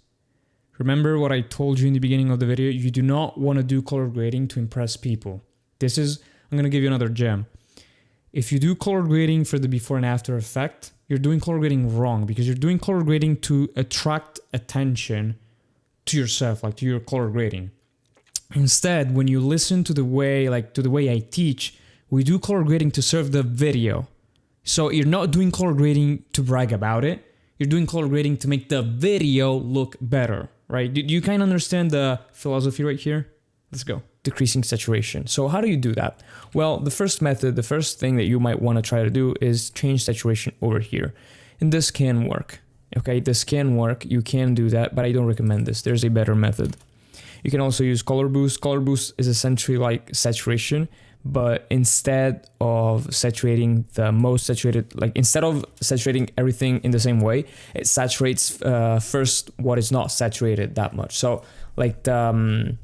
Remember what I told you in the beginning of the video? You do not want to do color grading to impress people. I'm gonna give you another gem. If you do color grading for the before and after effect, you're doing color grading wrong, because you're doing color grading to attract attention to yourself, like to your color grading. Instead, when you listen to the way I teach, we do color grading to serve the video. So you're not doing color grading to brag about it. You're doing color grading to make the video look better, right? Do you kind of understand the philosophy right here? Let's go. Decreasing saturation. So how do you do that? Well, the first thing that you might want to try to do is change saturation over here. And this can work. Okay, this can work. You can do that, but I don't recommend this. There's a better method. You can also use color boost. Color boost is essentially like saturation, but instead of saturating the most saturated, like instead of saturating everything in the same way, it saturates first what is not saturated that much. So like the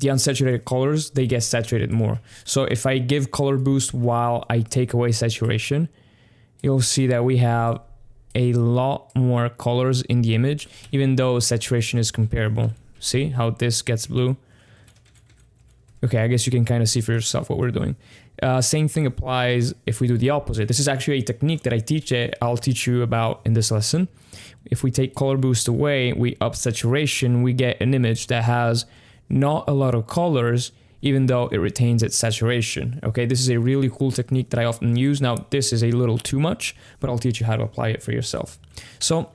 unsaturated colors, they get saturated more. So if I give color boost while I take away saturation, you'll see that we have a lot more colors in the image, even though saturation is comparable. See how this gets blue? Okay, I guess you can kind of see for yourself what we're doing. Same thing applies if we do the opposite. This is actually a technique that I'll teach you about in this lesson. If we take color boost away, we up saturation, we get an image that has not a lot of colors, even though it retains its saturation. Okay, this is a really cool technique that I often use. Now, this is a little too much, but I'll teach you how to apply it for yourself. So,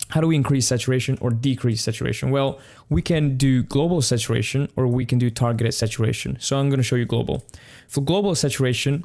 how do we increase saturation or decrease saturation? Well, we can do global saturation or we can do targeted saturation. So I'm going to show you global. For global saturation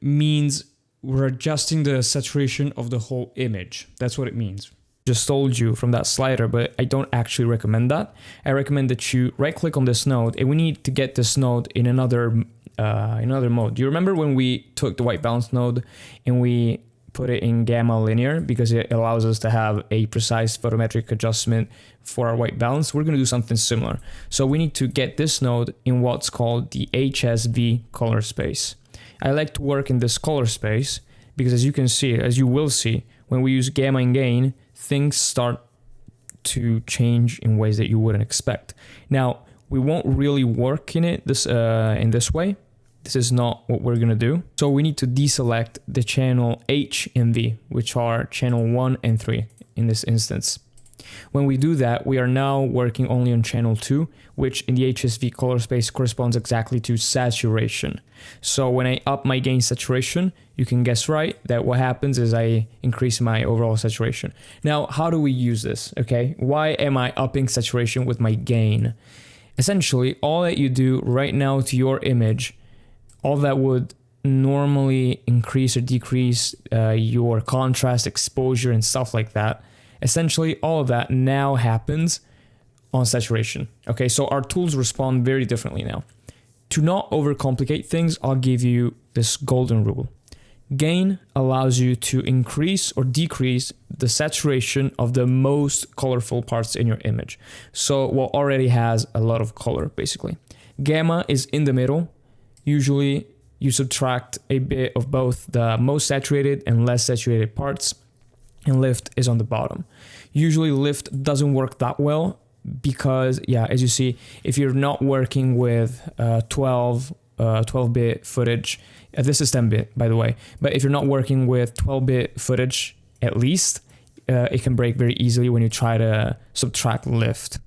means we're adjusting the saturation of the whole image. That's what it means. Just told you from that slider, but I don't actually recommend that. I recommend that you right click on this node, and we need to get this node in another mode. Do you remember when we took the white balance node and we put it in gamma linear because it allows us to have a precise photometric adjustment for our white balance? We're going to do something similar. So we need to get this node in what's called the HSV color space. I like to work in this color space because as you will see, when we use gamma and gain, things start to change in ways that you wouldn't expect. Now, we won't really work in this way. This is not what we're going to do. So we need to deselect the channel H and V, which are channel 1 and 3 in this instance. When we do that, we are now working only on channel 2, which in the HSV color space corresponds exactly to saturation. So when I up my gain saturation, you can guess right that what happens is I increase my overall saturation. Now, how do we use this? Okay, why am I upping saturation with my gain? Essentially, all that you do right now to your image, all that would normally increase or decrease your contrast, exposure, and stuff like that, essentially all of that now happens on saturation. Okay, so our tools respond very differently now. To not overcomplicate things, I'll give you this golden rule. Gain allows you to increase or decrease the saturation of the most colorful parts in your image. So what already has a lot of color, basically. Gamma is in the middle. Usually you subtract a bit of both the most saturated and less saturated parts, and lift is on the bottom. Usually lift doesn't work that well because, as you see, if you're not working with 12-bit footage, this is 10-bit, by the way, but if you're not working with 12-bit footage, at least, it can break very easily when you try to subtract lift.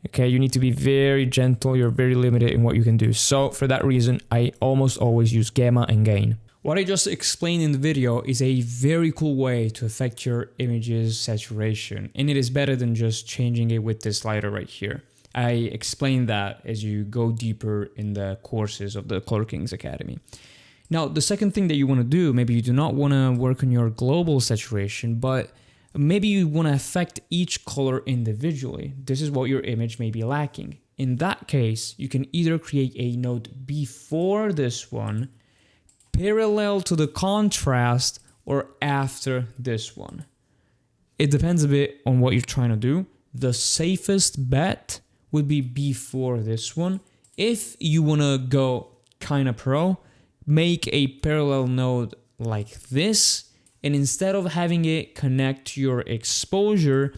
Okay, you need to be very gentle. You're very limited in what you can do. So for that reason, I almost always use gamma and gain. What I just explained in the video is a very cool way to affect your image's saturation, and it is better than just changing it with this slider right here. I explained that as you go deeper in the courses of the Color Kings Academy. Now, the second thing that you want to do, maybe you do not want to work on your global saturation, but maybe you want to affect each color individually. This is what your image may be lacking. In that case, you can either create a node before this one, parallel to the contrast, or after this one. It depends a bit on what you're trying to do. The safest bet would be before this one. If you want to go kind of pro, make a parallel node like this, and instead of having it connect to your exposure,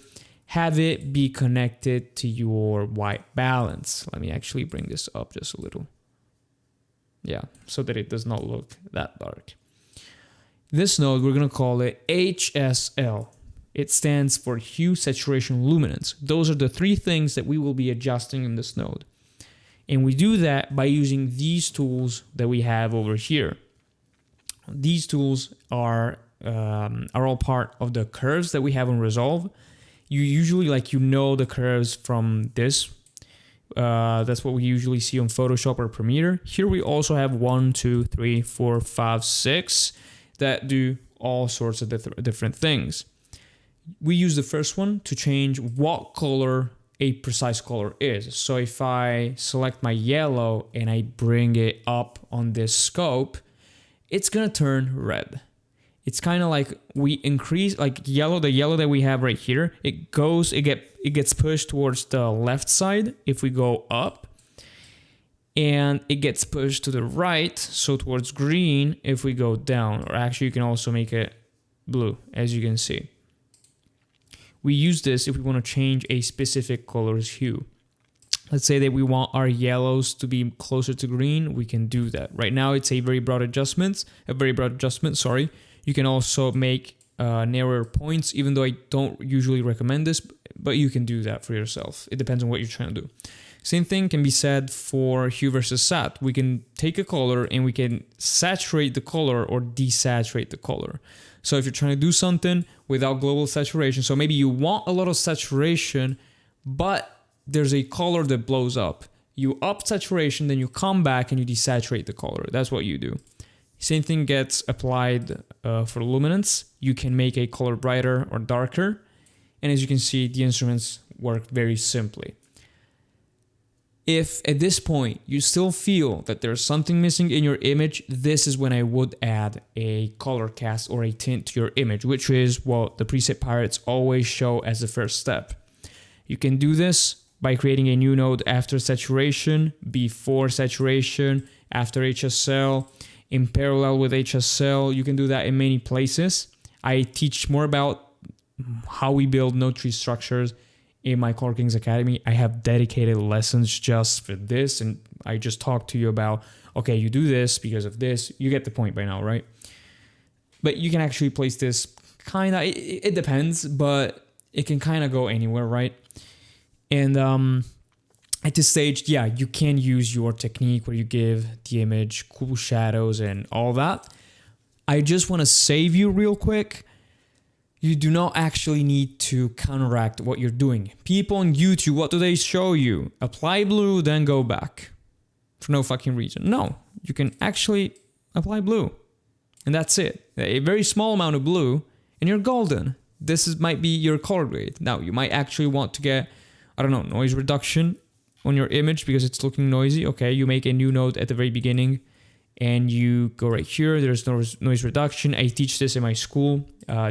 have it be connected to your white balance. Let me actually bring this up just a little. Yeah, so that it does not look that dark. This node, we're going to call it HSL. It stands for hue, saturation, luminance. Those are the three things that we will be adjusting in this node. And we do that by using these tools that we have over here. These tools are all part of the curves that we have on Resolve. You usually the curves from this. That's what we usually see on Photoshop or Premiere. Here we also have 1, 2, 3, 4, 5, 6 that do all sorts of different things. We use the first one to change what color a precise color is. So if I select my yellow and I bring it up on this scope, it's gonna turn red. It's kind of like we increase, like yellow, the yellow that we have right here, it gets pushed towards the left side if we go up, and it gets pushed to the right, so towards green if we go down, or actually you can also make it blue, as you can see. We use this if we want to change a specific color's hue. Let's say that we want our yellows to be closer to green, we can do that. Right now it's a very broad adjustment, sorry. You can also make narrower points, even though I don't usually recommend this, but you can do that for yourself. It depends on what you're trying to do. Same thing can be said for hue versus sat. We can take a color and we can saturate the color or desaturate the color. So if you're trying to do something without global saturation, so maybe you want a lot of saturation, but there's a color that blows up. You up saturation, then you come back and you desaturate the color. That's what you do. Same thing gets applied for luminance. You can make a color brighter or darker. And as you can see, the instruments work very simply. If at this point you still feel that there's something missing in your image, this is when I would add a color cast or a tint to your image, which is what the preset pirates always show as the first step. You can do this by creating a new node after saturation, before saturation, after HSL, in parallel with HSL. You can do that in many places. I teach more about how we build node tree structures in my Color Kings Academy. I have dedicated lessons just for this, and I just talked to you about, okay, you do this because of this. You get the point by now, right? But you can actually place this kind of, it depends, but it can kind of go anywhere, right? And at this stage, yeah, you can use your technique where you give the image cool shadows and all that. I just want to save you real quick. You do not actually need to counteract what you're doing. People on YouTube, what do they show you? Apply blue, then go back. For no fucking reason. No, you can actually apply blue. And that's it. A very small amount of blue, and you're golden. This might be your color grade. Now, you might actually want to get, I don't know, noise reduction on your image because it's looking noisy. Okay, you make a new node at the very beginning and you go right here. There's noise reduction. I teach this in my school,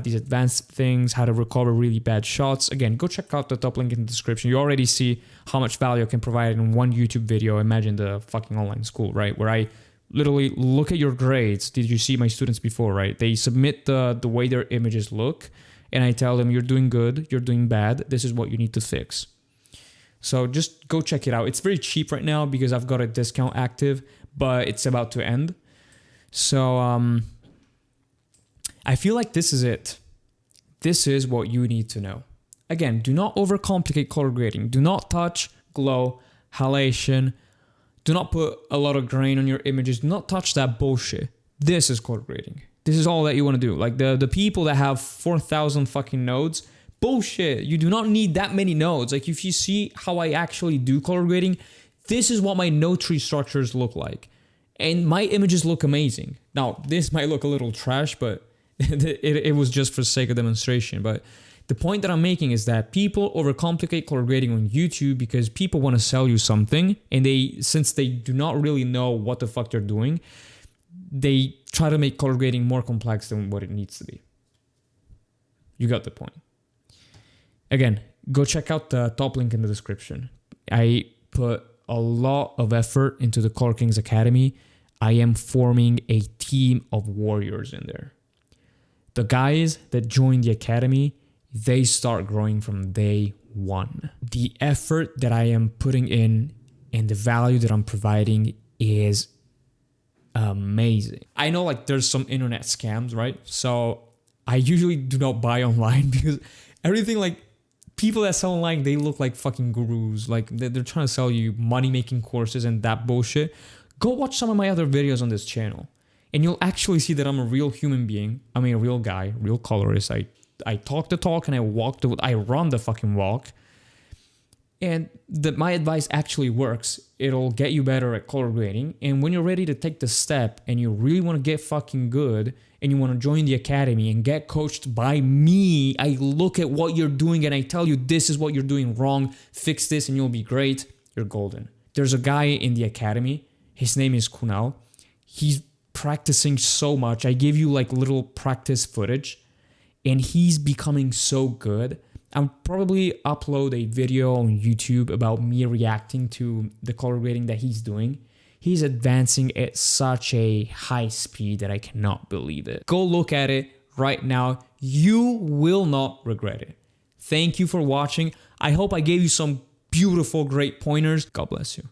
these advanced things, how to recover really bad shots. Again, go check out the top link in the description. You already see how much value I can provide in one YouTube video. Imagine the fucking online school, right? Where I literally look at your grades. Did you see my students before, right? They submit the way their images look, and I tell them, you're doing good, you're doing bad. This is what you need to fix. So just go check it out. It's very cheap right now because I've got a discount active, but it's about to end. So I feel like this is it. This is what you need to know. Again, do not overcomplicate color grading. Do not touch glow, halation. Do not put a lot of grain on your images. Do not touch that bullshit. This is color grading. This is all that you want to do. Like the people that have 4,000 fucking nodes, bullshit. You do not need that many nodes. Like if you see how I actually do color grading, this is what my node tree structures look like. And my images look amazing. Now, this might look a little trash, but it was just for sake of demonstration. But the point that I'm making is that people overcomplicate color grading on YouTube because people want to sell you something. And since they do not really know what the fuck they're doing, they try to make color grading more complex than what it needs to be. You got the point. Again, go check out the top link in the description. I put a lot of effort into the Color Kings Academy. I am forming a team of warriors in there. The guys that join the academy, they start growing from day one. The effort that I am putting in and the value that I'm providing is amazing. I know like there's some internet scams, right? So I usually do not buy online because everything like people that sell online, they look like fucking gurus. Like they're trying to sell you money-making courses and that bullshit. Go watch some of my other videos on this channel and you'll actually see that I'm a real human being. I mean, a real guy, real colorist. I talk the talk and I run the fucking walk. And my advice actually works. It'll get you better at color grading. And when you're ready to take the step and you really want to get fucking good and you want to join the academy and get coached by me, I look at what you're doing and I tell you, this is what you're doing wrong. Fix this and you'll be great. You're golden. There's a guy in the academy. His name is Kunal. He's practicing so much. I give you like little practice footage and he's becoming so good. I'll probably upload a video on YouTube about me reacting to the color grading that he's doing. He's advancing at such a high speed that I cannot believe it. Go look at it right now. You will not regret it. Thank you for watching. I hope I gave you some beautiful, great pointers. God bless you.